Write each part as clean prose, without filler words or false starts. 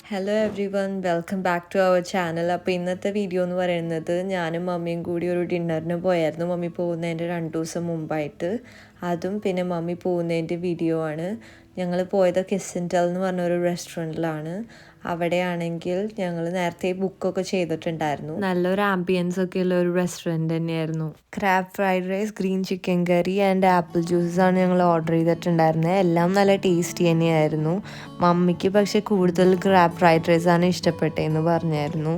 Hello everyone, welcome back to our channel. അപ്പോൾ ഇന്നത്തെ video എന്ന് പറയുന്നത് ഞാനും മമ്മിയും കൂടി ഒരു ഡിന്നറിന് പോയായിരുന്നു. മമ്മി പോകുന്നതിൻ്റെ 2 ദിവസം മുമ്പായിട്ട്. അതും പിന്നെ മമ്മി പോകുന്നതിൻ്റെ വീഡിയോ ആണ്. ഞങ്ങൾ പോയത് കിസ്സൻറ്റൽ എന്ന് പറഞ്ഞൊരു റെസ്റ്റോറൻറ്റിലാണ്. അവിടെയാണെങ്കിൽ ഞങ്ങൾ നേരത്തെ ബുക്കൊക്കെ ചെയ്തിട്ടുണ്ടായിരുന്നു. നല്ലൊരു ആംബിയൻസ് ഒക്കെ ഉള്ള ഒരു റെസ്റ്റോറൻറ്റ് തന്നെയായിരുന്നു. Crab fried rice, green chicken curry and apple ജ്യൂസാണ് ഞങ്ങൾ ഓർഡർ ചെയ്തിട്ടുണ്ടായിരുന്നത്. എല്ലാം നല്ല ടേസ്റ്റി തന്നെയായിരുന്നു. മമ്മിക്ക് പക്ഷേ കൂടുതൽ ക്രാബ് ഫ്രൈഡ് റൈസാണ് ഇഷ്ടപ്പെട്ടതെന്ന് പറഞ്ഞായിരുന്നു.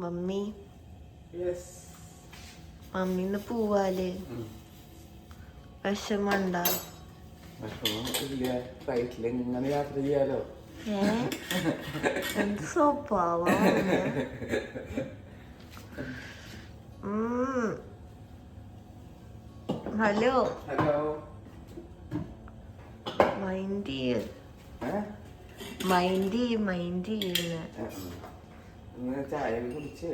മമ്മി മമ്മിന്ന് പോവാല് വിഷമണ്ട? ഇങ്ങനെ യാത്ര ചെയ്യാലോ. എന്ത് സ്വഭാവം. Hello hello. മൈൻഡ് ചെയ്യുന്ന ചായ കുടിച്ച്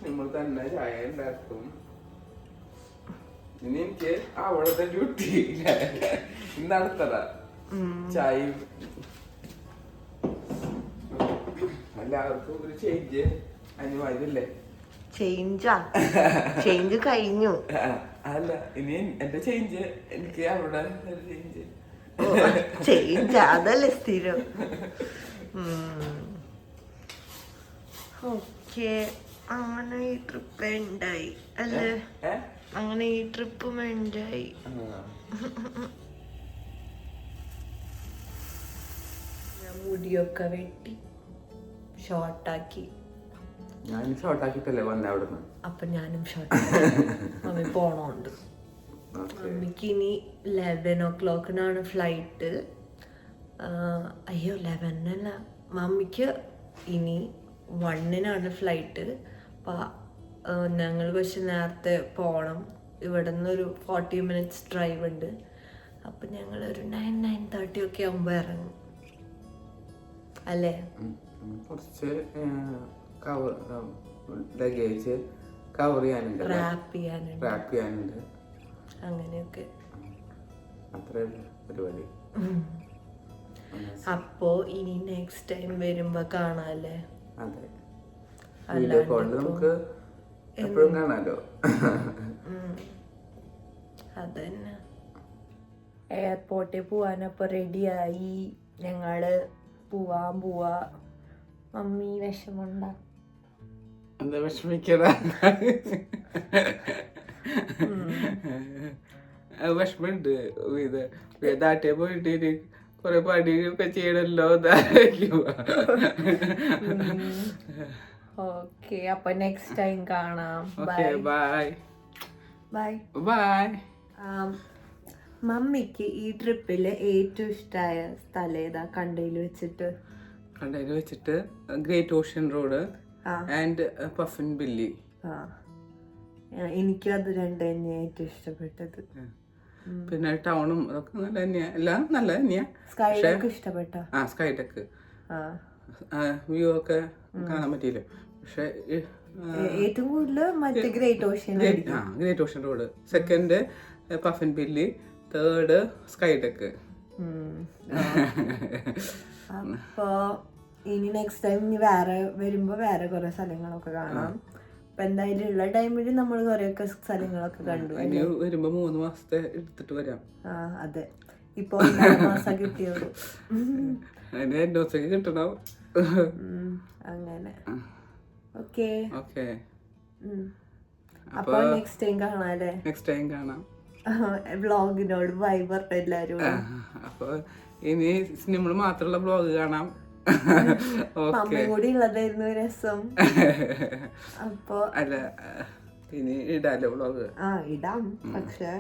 നമ്മൾ തന്നെ ചായ ഉണ്ടാക്കും. ഇനി എനിക്ക് അവിടുത്തെ ഡ്യൂട്ടി നടത്തടാ. ചായ എല്ലാവർക്കും ഒരു ചേഞ്ച് അനിവാര്യമല്ലേ? ചേഞ്ച് കഴിഞ്ഞു. അല്ല, ഇനി എന്റെ ചേഞ്ച് എനിക്ക് അവിടെ ചേഞ്ച് അതല്ലേ സ്ഥിരം. ഓക്കെ, അങ്ങനെ ഈ ട്രിപ്പ് എൻഡായി അല്ലേ? അങ്ങനെ ഈ ട്രിപ്പും എൻഡായി. ഞാൻ മുടിയൊക്കെ വെട്ടി ഷോർട്ടാക്കി. ഞാൻ ഷോർട്ടാക്കിട്ടല്ലേ വന്നേ അവിടുന്ന്. അപ്പൊ ഞാനും ഷോർട്ടാക്കി. മമ്മി പോണോണ്ട്. മമ്മിക്ക് ഇനി 11 o'clock ഫ്ലൈറ്റ്. അയ്യോ 11 അല്ല, മമ്മിക്ക് ഇനി 1 ഫ്ലൈറ്റ്. അപ്പം ഞങ്ങൾ പക്ഷെ നേരത്തെ പോകണം. ഇവിടെ നിന്നൊരു 40 minutes ഡ്രൈവ് ഉണ്ട്. അപ്പം ഞങ്ങളൊരു 9-9:30 ഒക്കെ ആകുമ്പോൾ ഇറങ്ങും അല്ലേ? കുറച്ച് ലഗേജ് കവർ ചെയ്യാനുണ്ട്, റാപ്പ് ചെയ്യാനുണ്ട്, അങ്ങനെയൊക്കെ. അത്രേ പരിപാടി. അപ്പോ ഇനി നെക്സ്റ്റ് ടൈം വരുമ്പോ കാണാല്ലേ? അതെ, വീഡിയോ കോളിൽ നമുക്ക് എപ്പോഴും കാണാലോ. അതന്നെ. എയർപോർട്ടിൽ പോവാനപ്പോ റെഡിയായി. ഞങ്ങള് പോവാ. മമ്മി വിഷമുണ്ട? എന്താ വിഷമിക്കടാ? വിഷമുണ്ട്. നാട്ടിൽ പോയിട്ട് കൊറേ പണിയൊക്കെ ചെയ്യണല്ലോ. ഓക്കെ, അപ്പൊ നെക്സ്റ്റ് ടൈം കാണാം. ബൈ. മമ്മിക്ക് ഈ ട്രിപ്പില് ഏറ്റവും ഇഷ്ടമായ സ്ഥലം ഏതാ? കണ്ടയിൽ വെച്ചിട്ട് great ocean road and puffin Billy. എനിക്കും അത് രണ്ടും തന്നെ ഏറ്റവും ഇഷ്ടപ്പെട്ടത്. പിന്നെ ടൗണും അതൊക്കെ നല്ല തന്നെയാ, എല്ലാം നല്ല തന്നെയാ. സ്കൈടെക്ക് ഇഷ്ടപ്പെട്ട? സ്കൈടെക്ക് വ്യൂ ഒക്കെ കാണാൻ പറ്റിയില്ല. പക്ഷെ ഏറ്റവും കൂടുതൽ മറ്റേ great ocean road, second puffin billy, third Skydeck. അപ്പൊ ഇനി നെക്സ്റ്റ് ടൈം ഇനി വേറെ വരുമ്പോ വേറെ കുറെ സ്ഥലങ്ങളൊക്കെ കാണാം. അപ്പൊ എന്തായാലും ഉള്ള ടൈമിൽ നമ്മൾ കൊറേയൊക്കെ സ്ഥലങ്ങളൊക്കെ കണ്ടു. വരുമ്പോ 3 മാസത്തെ എടുത്തിട്ട് വരാം. അതെ, ഇപ്പൊ 1 മാസം കിട്ടിയുള്ളൂ. 2 ദിവസത്തേക്ക് കിട്ടണം. അങ്ങനെ. ഓക്കെ. അപ്പൊ നെക്സ്റ്റ് ടൈം കാണാം. വ്ളോഗിനോട് ബൈ പറഞ്ഞ എല്ലാരും. അപ്പൊ ഇനി നമ്മൾ മാത്രമുള്ള വ്ളോഗ് കാണാം. മമ്മയും കൂടി ഉള്ളതായിരുന്നു രസം. അപ്പൊ അല്ല, ഇനി ഇടാലോ വ്ളോഗ്? ഇടാം, പക്ഷെ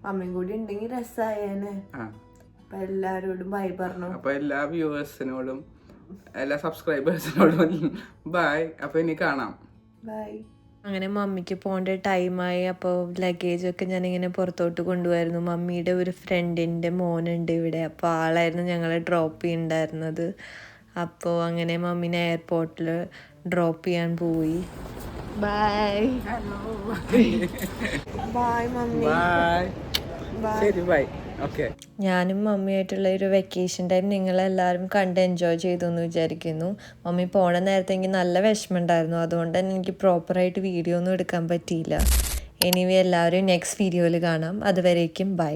മമ്മയും കൂടി ഉണ്ടെങ്കിൽ രസമായേനെ. അപ്പൊ എല്ലാരോടും ബൈ പറഞ്ഞു. അപ്പൊ എല്ലാ വ്യൂവേഴ്സിനോടും എല്ലാ സബ്സ്ക്രൈബേഴ്സിനോടും ബൈ. അപ്പോൾ ഇനി കാണാം. ബൈ. അങ്ങനെ മമ്മിക്ക് പോകേണ്ട ടൈമായി. അപ്പോൾ ലഗേജൊക്കെ ഞാനിങ്ങനെ പുറത്തോട്ട് കൊണ്ടുപോയിരുന്നു. മമ്മിയുടെ ഒരു ഫ്രണ്ടിൻ്റെ മോനുണ്ട് ഇവിടെ, അപ്പോൾ ആളായിരുന്നു ഞങ്ങളെ ഡ്രോപ്പ് ചെയ്യുന്നുണ്ടായിരുന്നത്. അപ്പോൾ അങ്ങനെ മമ്മീനെ എയർപോർട്ടിൽ ഡ്രോപ്പ് ചെയ്യാൻ പോയി. Bye bye mummy. ബൈ. ശരി ബൈ. ഓക്കെ. ഞാനും മമ്മിയായിട്ടുള്ള ഒരു വെക്കേഷൻ ടൈം നിങ്ങളെല്ലാവരും കണ്ട് എൻജോയ് ചെയ്തു എന്ന് വിചാരിക്കുന്നു. മമ്മി പോണ നേരത്തെ എനിക്ക് നല്ല വിഷമമുണ്ടായിരുന്നു, അതുകൊണ്ട് തന്നെ എനിക്ക് പ്രോപ്പറായിട്ട് വീഡിയോ ഒന്നും എടുക്കാൻ പറ്റിയില്ല. എനിവേ എല്ലാവരും നെക്സ്റ്റ് വീഡിയോയിൽ കാണാം. അതുവരേക്കും ബൈ.